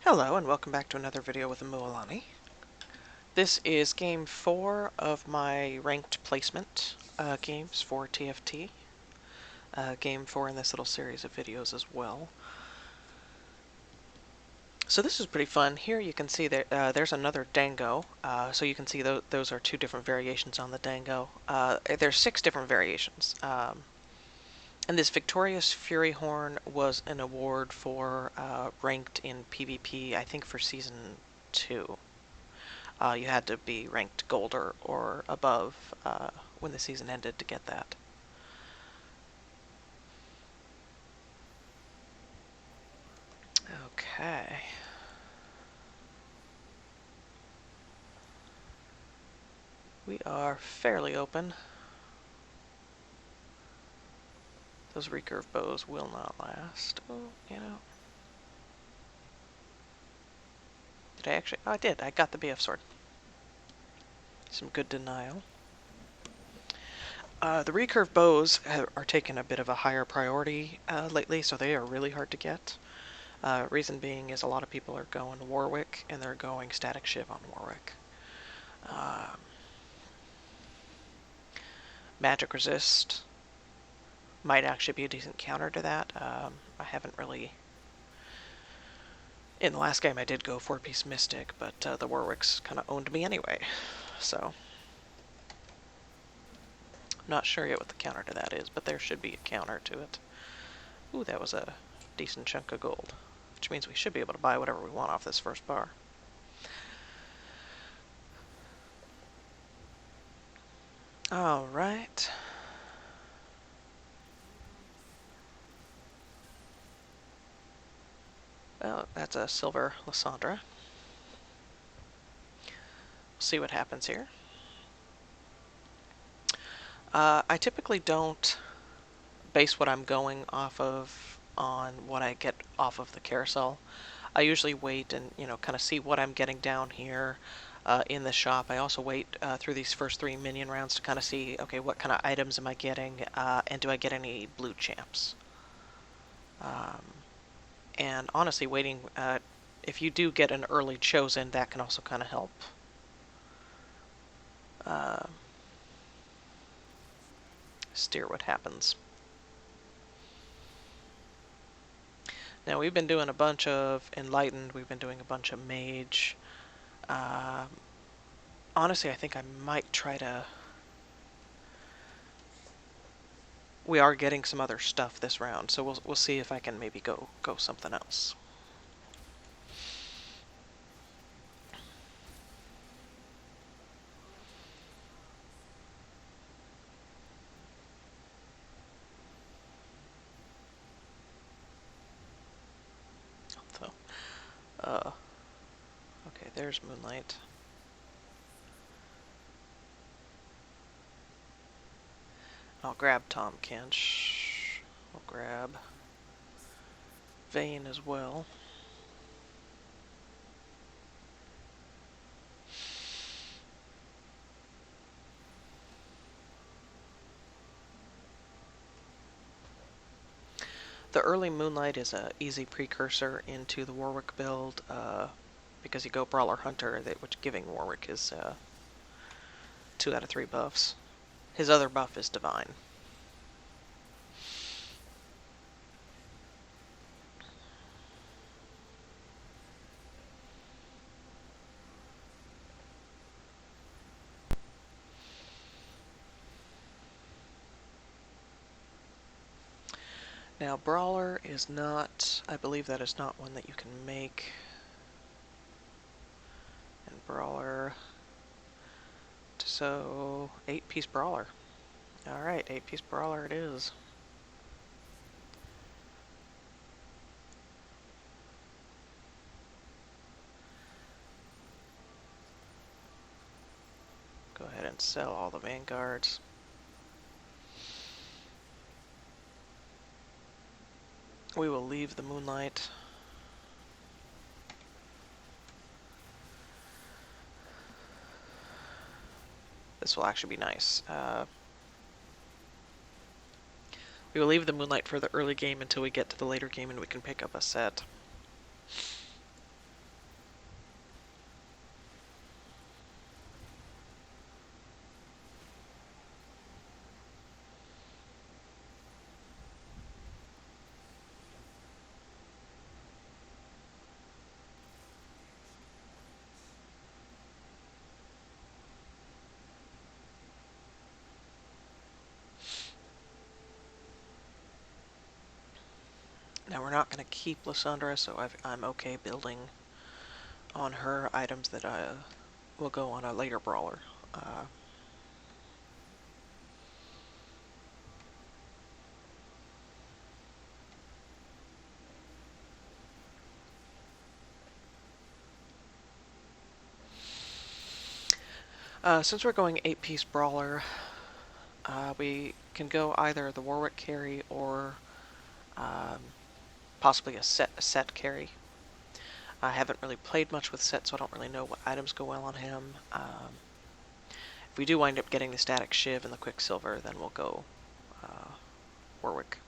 Hello and welcome back to another video with Mualani. This is game 4 of my ranked placement games for TFT. Game 4 in this little series of videos as well. So this is pretty fun. Here you can see there's another Dango. So you can see those are two different variations on the Dango. There's 6 different variations. And this Victorious Fury Horn was an award for ranked in PvP, I think for Season 2. You had to be ranked gold or above when the season ended to get that. Okay. We are fairly open. Those recurve bows will not last. Oh, you know. Did I actually? Oh, I did. I got the BF sword. Some good denial. The recurve bows are taking a bit of a higher priority lately, so they are really hard to get. Reason being is a lot of people are going Warwick, and they're going static shiv on Warwick. Magic resist might actually be a decent counter to that. I haven't really... In the last game I did go 4-piece Mystic, but the Warwicks kind of owned me anyway, so... I'm not sure yet what the counter to that is, but there should be a counter to it. Ooh, that was a decent chunk of gold, which means we should be able to buy whatever we want off this first bar. Alright. Well, that's a silver Lysandra. We'll see what happens here. I typically don't base what I'm going off of on what I get off of the carousel. I usually wait and, kind of see what I'm getting down here in the shop. I also wait through these first 3 minion rounds to kind of see, okay, what kind of items am I getting, and do I get any blue champs? And honestly, waiting, if you do get an early chosen, that can also kind of help. Steer what happens. Now we've been doing a bunch of Enlightened, we've been doing a bunch of Mage. Honestly, I think I might try to... We are getting some other stuff this round, so we'll see if I can maybe go something else. So, okay, there's Moonlight. I'll grab Tom Kench. I'll grab Vayne as well. The early Moonlight is an easy precursor into the Warwick build, because you go Brawler Hunter, which giving Warwick is 2 out of 3 buffs. His other buff is Divine. Now, Brawler is not, I believe that is not one that you can make. And Brawler, so 8-piece Brawler. Alright, 8-piece Brawler it is. Go ahead and sell all the Vanguards. We will leave the Moonlight. This will actually be nice. We will leave the Moonlight for the early game until we get to the later game and we can pick up a Sett. Now we're not going to keep Lysandra, so I'm okay building on her items that will go on a later brawler. Since we're going 8-piece brawler, we can go either the Warwick carry or possibly a Sett carry. I haven't really played much with Sett, so I don't really know what items go well on him. If we do wind up getting the Static Shiv and the Quicksilver, then we'll go Warwick.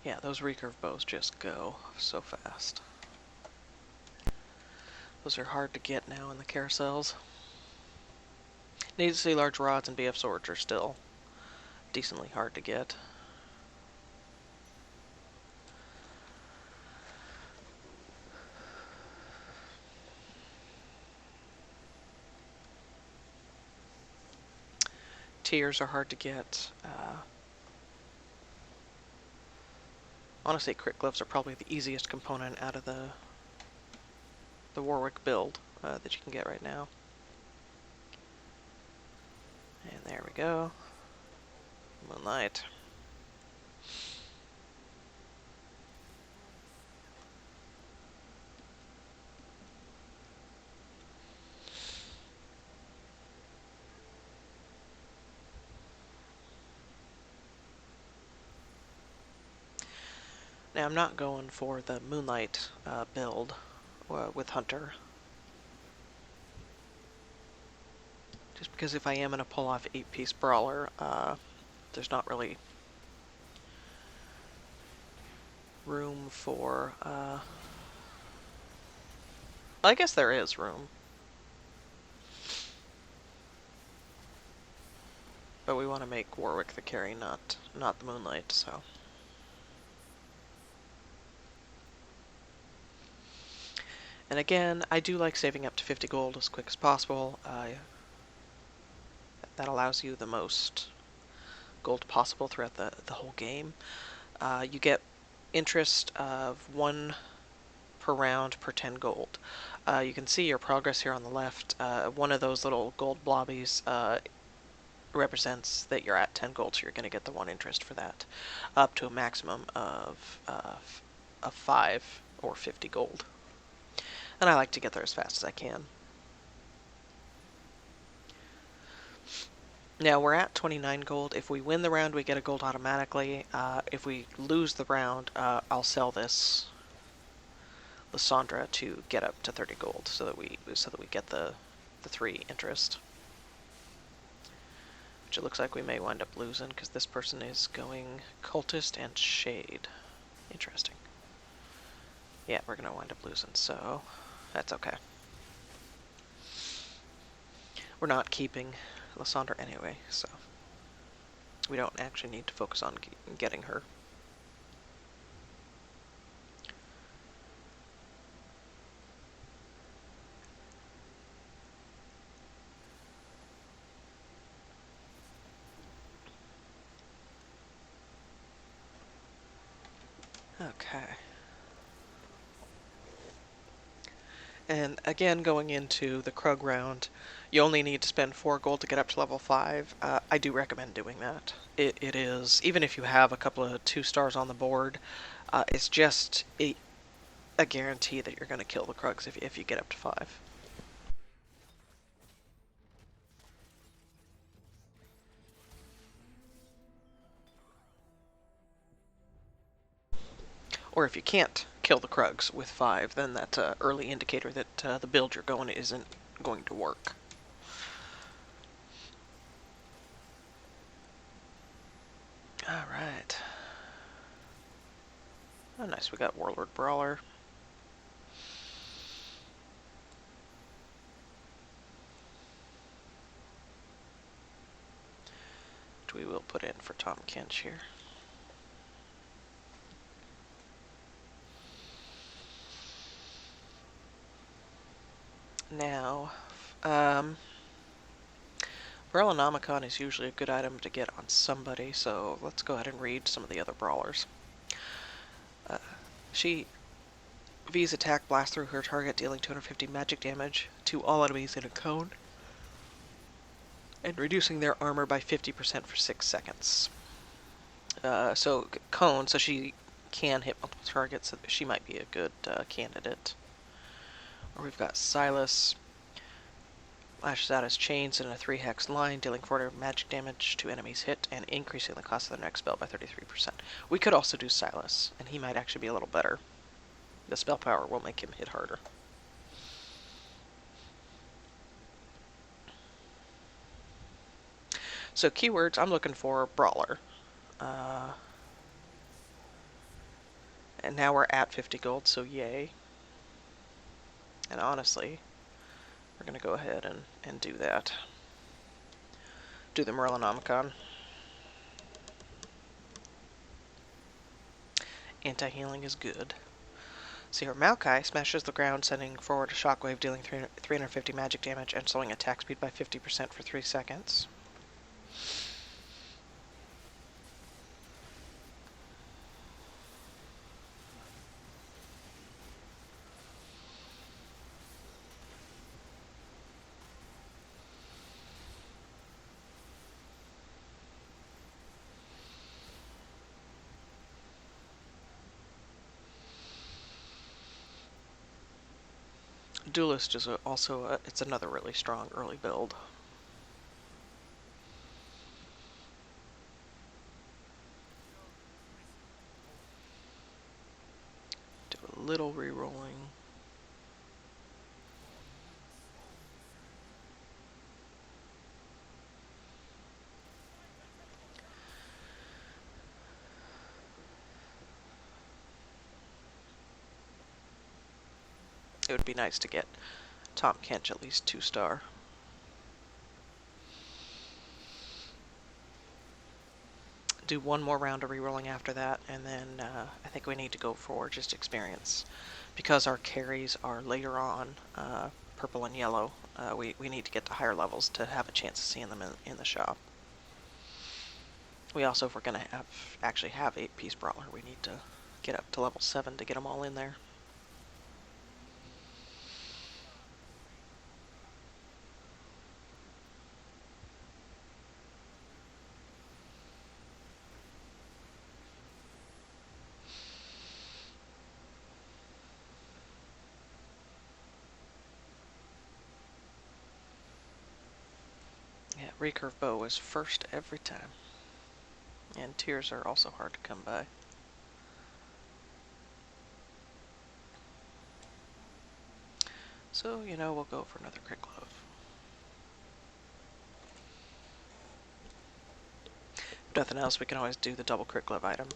Yeah, those recurve bows just go so fast. Those are hard to get now in the carousels. Need to see large rods and BF swords are still decently hard to get. Tears are hard to get. Honestly, crit gloves are probably the easiest component out of the Warwick build that you can get right now. And there we go. Moonlight. Now I'm not going for the Moonlight build with Hunter. Just because if I am going to pull off 8-piece Brawler, there's not really room for... I guess there is room. But we want to make Warwick the carry, not the Moonlight, so... And again, I do like saving up to 50 gold as quick as possible. That allows you the most gold possible throughout the whole game. You get interest of 1 per round per 10 gold. You can see your progress here on the left. One of those little gold blobbies represents that you're at 10 gold, so you're going to get the 1 interest for that, up to a maximum of 5 or 50 gold. And I like to get there as fast as I can. Now we're at 29 gold. If we win the round, we get a gold automatically. If we lose the round, I'll sell this Lysandra to get up to 30 gold, so that we get the 3 interest. Which it looks like we may wind up losing because this person is going Cultist and Shade. Interesting. Yeah, we're gonna wind up losing, so that's okay. We're not keeping Lysandra anyway, so we don't actually need to focus on getting her. Okay. And again, going into the Krug round, you only need to spend 4 gold to get up to level 5. I do recommend doing that. It is, even if you have a couple of 2 stars on the board, it's just a guarantee that you're going to kill the Krugs if you get up to 5. Or if you can't kill the Krugs with 5, then that's an early indicator that the build you're going isn't going to work. Alright. Oh nice, we got Warlord Brawler. Which we will put in for Tom Kench here. Now, um, Brawler is usually a good item to get on somebody, so let's go ahead and read some of the other brawlers. She V's attack blasts through her target, dealing 250 magic damage to all enemies in a cone, and reducing their armor by 50% for 6 seconds. So cone, so she can hit multiple targets, so she might be a good candidate. Or we've got Silas. Lashes out his chains in a 3-hex line, dealing 40 magic damage to enemies hit and increasing the cost of their next spell by 33%. We could also do Silas, and he might actually be a little better. The spell power will make him hit harder. So keywords, I'm looking for Brawler. And now we're at 50 gold, so yay. And honestly, we're going to go ahead and do that. Do the Merlinomicon. Anti-healing is good. See, our Maokai smashes the ground, sending forward a shockwave, dealing 350 magic damage and slowing attack speed by 50% for 3 seconds. Duelist is it's another really strong early build. Do a little re-rolling. It would be nice to get Tom Kench at least 2-star. Do one more round of re-rolling after that, and then I think we need to go for just experience. Because our carries are later on, purple and yellow, we need to get to higher levels to have a chance of seeing them in the shop. We also, if we're going to actually have 8-piece Brawler, we need to get up to level 7 to get them all in there. Yeah, recurve bow is first every time. And tears are also hard to come by. So, we'll go for another crit glove. If nothing else, we can always do the double crit glove item,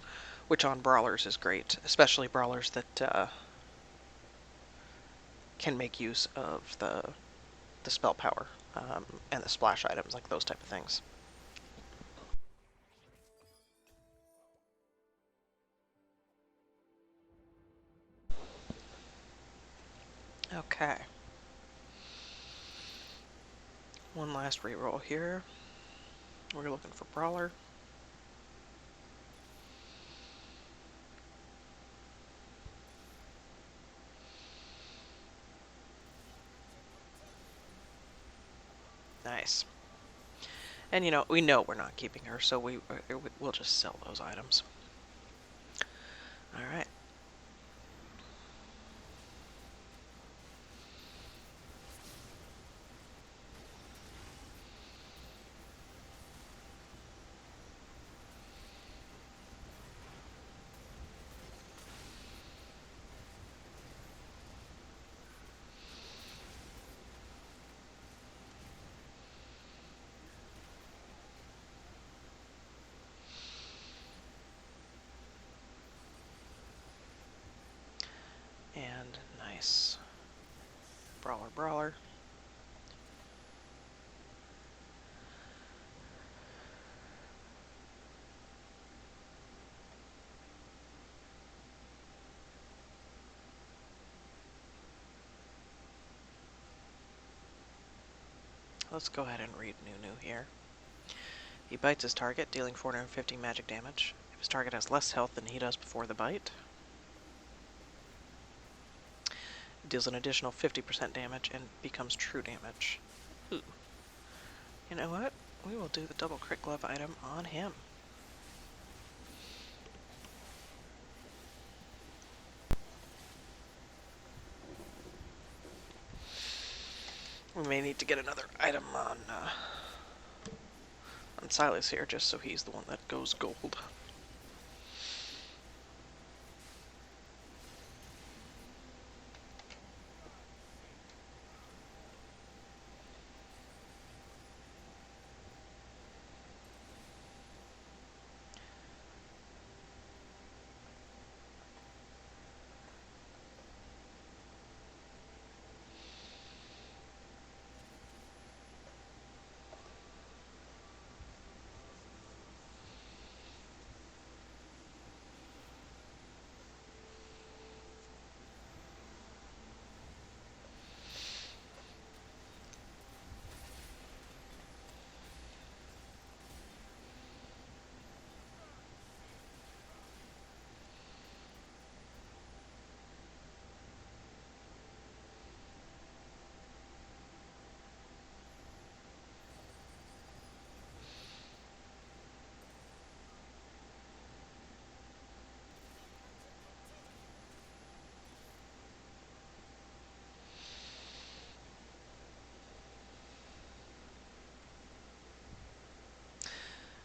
which on brawlers is great, especially brawlers that can make use of the spell power and the splash items, like those type of things. Okay. One last reroll here. We're looking for Brawler. Nice. And we know we're not keeping her, so we'll just sell those items. Alright. And nice. Brawler. Let's go ahead and read Nunu here. He bites his target, dealing 450 magic damage. If his target has less health than he does before the bite, it deals an additional 50% damage and becomes true damage. Ooh. You know what? We will do the double crit glove item on him. We may need to get another item on Silas here, just so he's the one that goes gold.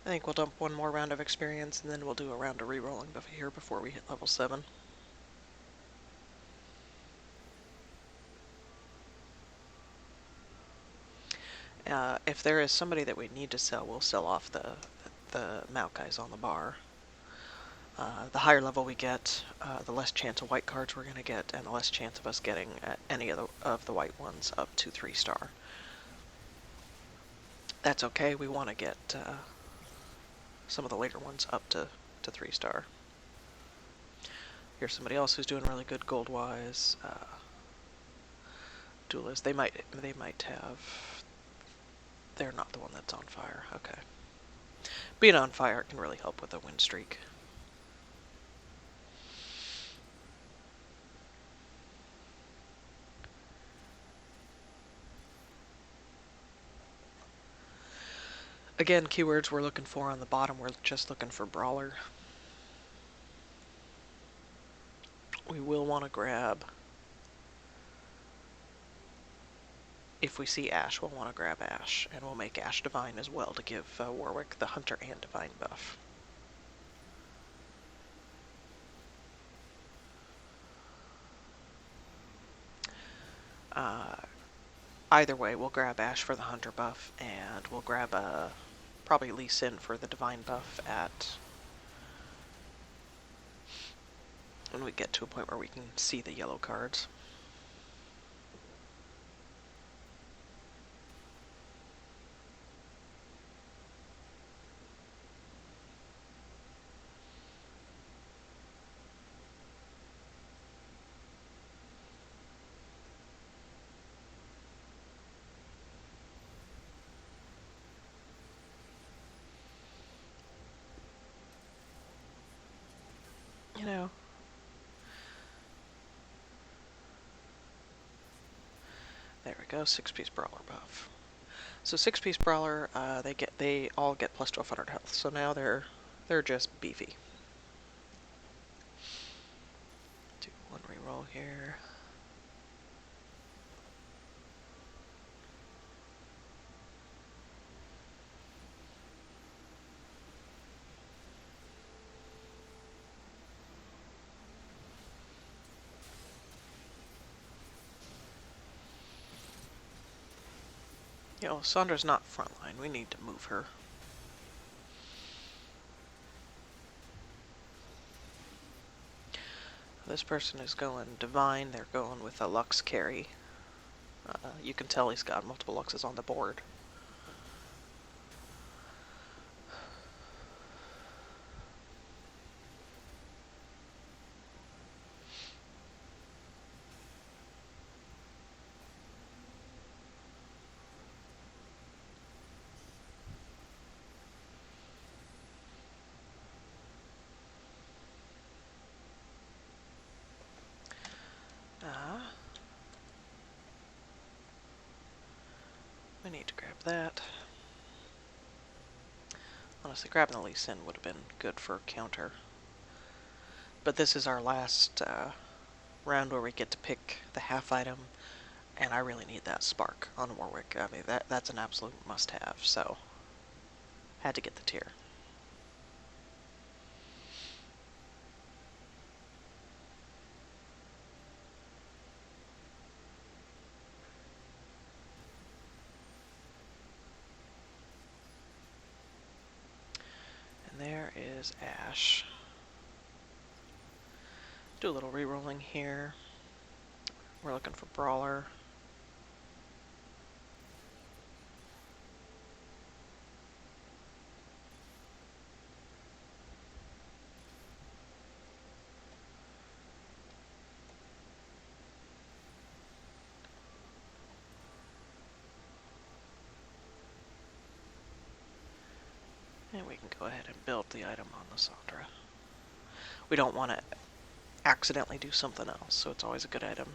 I think we'll dump one more round of experience, and then we'll do a round of rerolling here before we hit level 7. If there is somebody that we need to sell, we'll sell off the Maokais on the bar. The higher level we get, the less chance of white cards we're going to get, and the less chance of us getting any of the white ones up to 3-star. That's okay, we want to get some of the later ones up to 3-star. Here's somebody else who's doing really good gold-wise. Duelist, they might have... They're not the one that's on fire, okay. Being on fire can really help with a win streak. Again, keywords we're looking for on the bottom, we're just looking for Brawler. We will want to grab... If we see Ash, we'll want to grab Ash, and we'll make Ash Divine as well to give Warwick the Hunter and Divine buff. Either way, we'll grab Ash for the Hunter buff, and we'll grab probably Lee Sin for the Divine buff when we get to a point where we can see the yellow cards. You know, there we go, 6-piece Brawler buff. So 6-piece Brawler, they all get plus 1200 health. So now they're just beefy. Do one reroll here. You know, Sandra's not frontline. We need to move her. This person is going Divine. They're going with a Lux carry. You can tell he's got multiple Luxes on the board. need to grab that. Honestly, grabbing the Lee Sin would have been good for counter. But this is our last round where we get to pick the half item, and I really need that spark on Warwick. I mean, that's an absolute must-have, so had to get the tier. And there is Ash. Do a little re-rolling here. We're looking for Brawler. And we can go ahead and build the item on the Sandra. We don't want to accidentally do something else, so it's always a good item,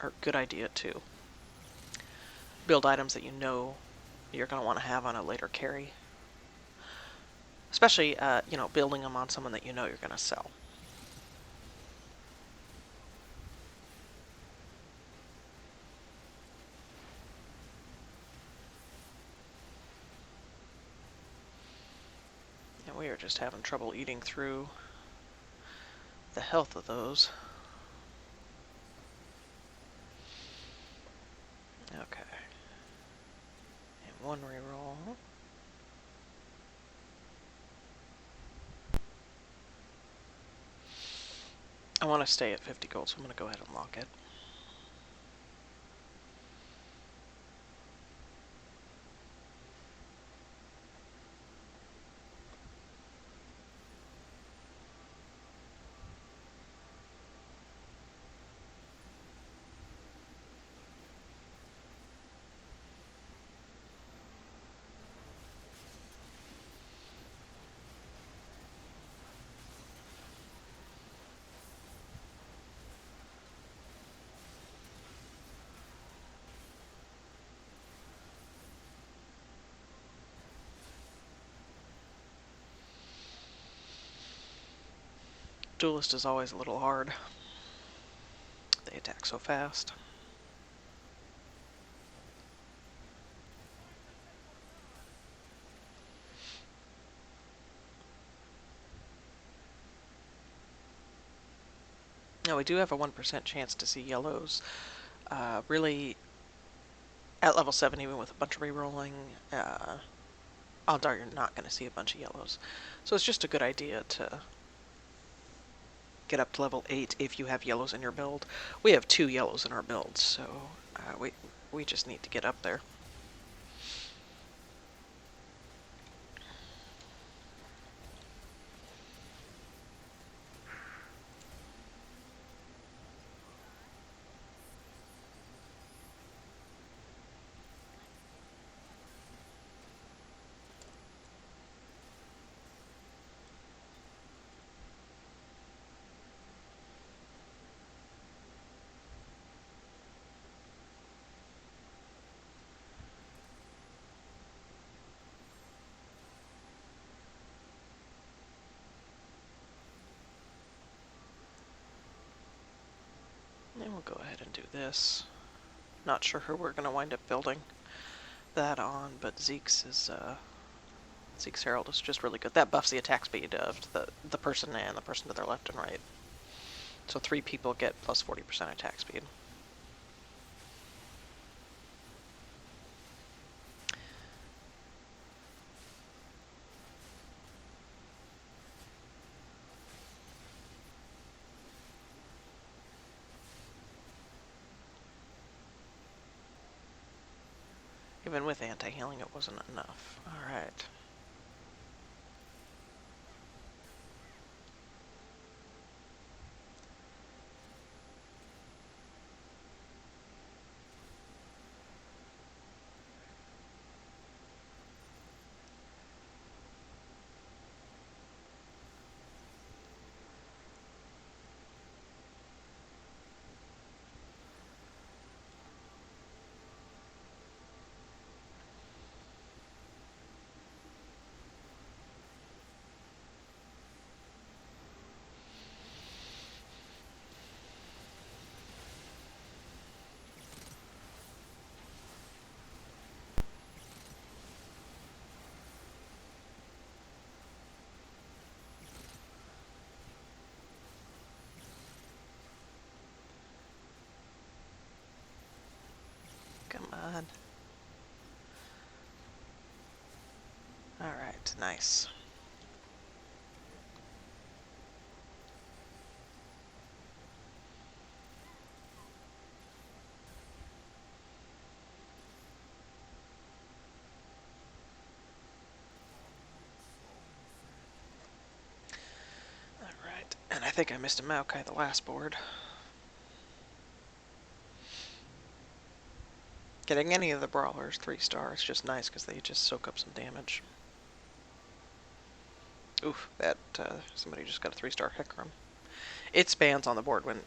or good idea to build items that you know you're going to want to have on a later carry. Especially, you know, building them on someone that you know you're going to sell. And we are just having trouble eating through the health of those. Okay. And one reroll. I want to stay at 50 gold, so I'm going to go ahead and lock it. Duelist is always a little hard. They attack so fast. Now we do have a 1% chance to see yellows. Really, at level 7, even with a bunch of rerolling, odds are you're not going to see a bunch of yellows. So it's just a good idea to get up to level 8 if you have yellows in your build. We have 2 yellows in our build, so we just need to get up there. And we'll go ahead and do this. Not sure who we're going to wind up building that on, but Zeke's Herald is just really good. That buffs the attack speed of the person and the person to their left and right. So 3 people get plus 40% attack speed. Even with anti-healing, it wasn't enough. Alright. on. Alright, nice. Alright, and I think I missed a Maokai the last board. Getting any of the Brawlers 3-star is just nice because they just soak up some damage. Oof, that somebody just got a 3-star Hecarim. It spans on the board when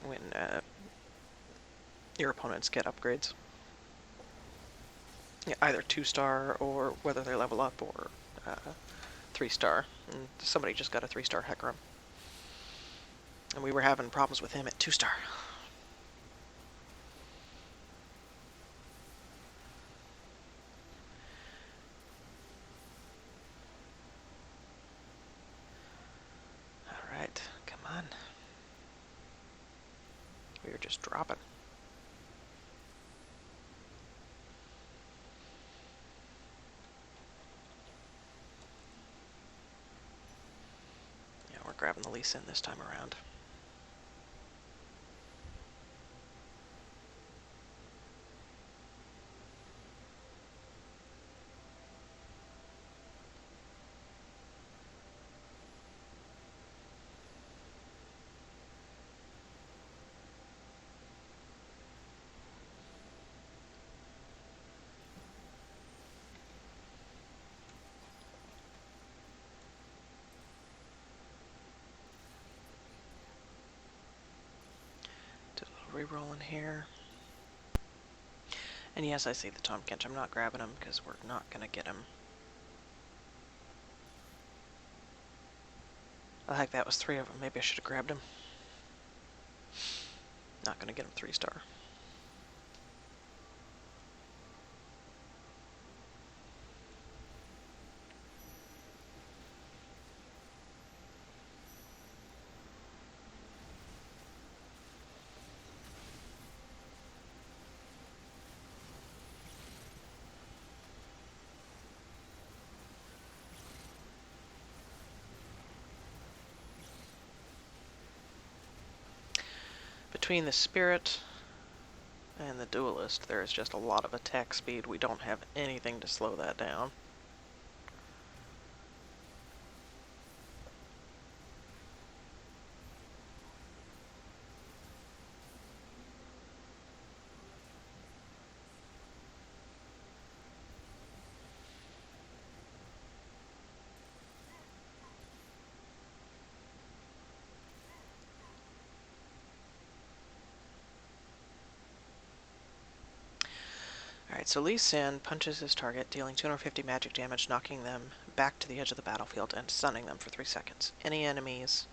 your opponents get upgrades. Yeah, either 2-star or whether they level up or 3-star. And somebody just got a 3-star Hecarim. And we were having problems with him at 2-star. Alright, come on. We were just dropping. Yeah, we're grabbing the Lee Sin this time around. Re-rolling here. And yes, I see the Tom Kench. I'm not grabbing him because we're not going to get him. Oh, heck, that was 3 of them. Maybe I should have grabbed him. Not going to get him 3-star. Between the Spirit and the Duelist, there is just a lot of attack speed. We don't have anything to slow that down. Alright, so Lee Sin punches his target, dealing 250 magic damage, knocking them back to the edge of the battlefield and stunning them for 3 seconds. Any enemies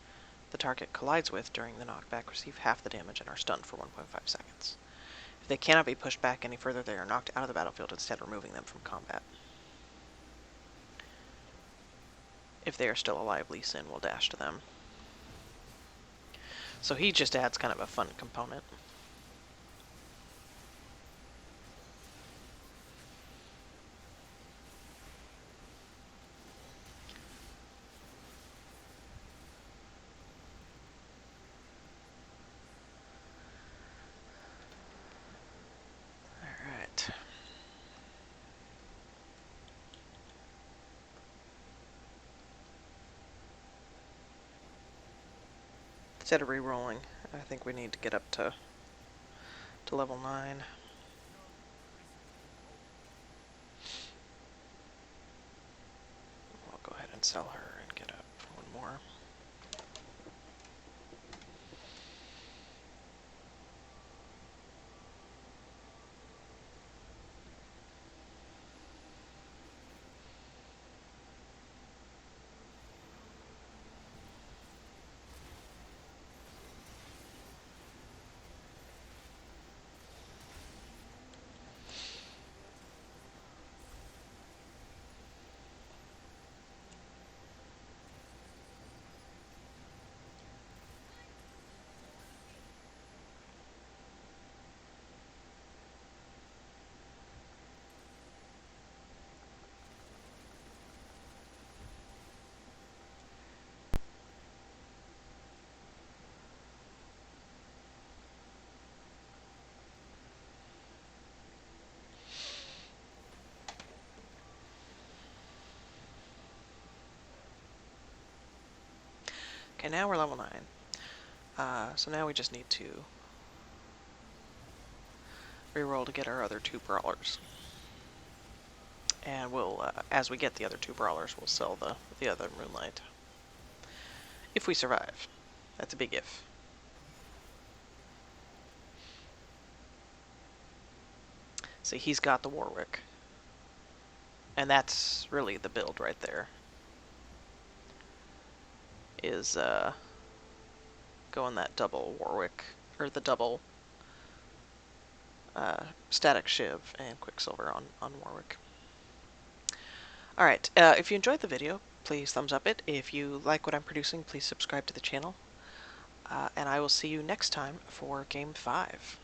the target collides with during the knockback receive half the damage and are stunned for 1.5 seconds. If they cannot be pushed back any further, they are knocked out of the battlefield, instead removing them from combat. If they are still alive, Lee Sin will dash to them. So he just adds kind of a fun component. Alright. Instead of re-rolling, I think we need to get up to level 9. I'll go ahead and sell her and get up one more. Okay, now we're level 9. So now we just need to reroll to get our other 2 brawlers. And we'll, as we get the other 2 brawlers, we'll sell the other Moonlight. If we survive. That's a big if. See, he's got the Warwick. And that's really the build right there. Is, going that double Warwick, or the double static Shiv and Quicksilver on Warwick. Alright, if you enjoyed the video, please thumbs up it. If you like what I'm producing, please subscribe to the channel. And I will see you next time for Game 5.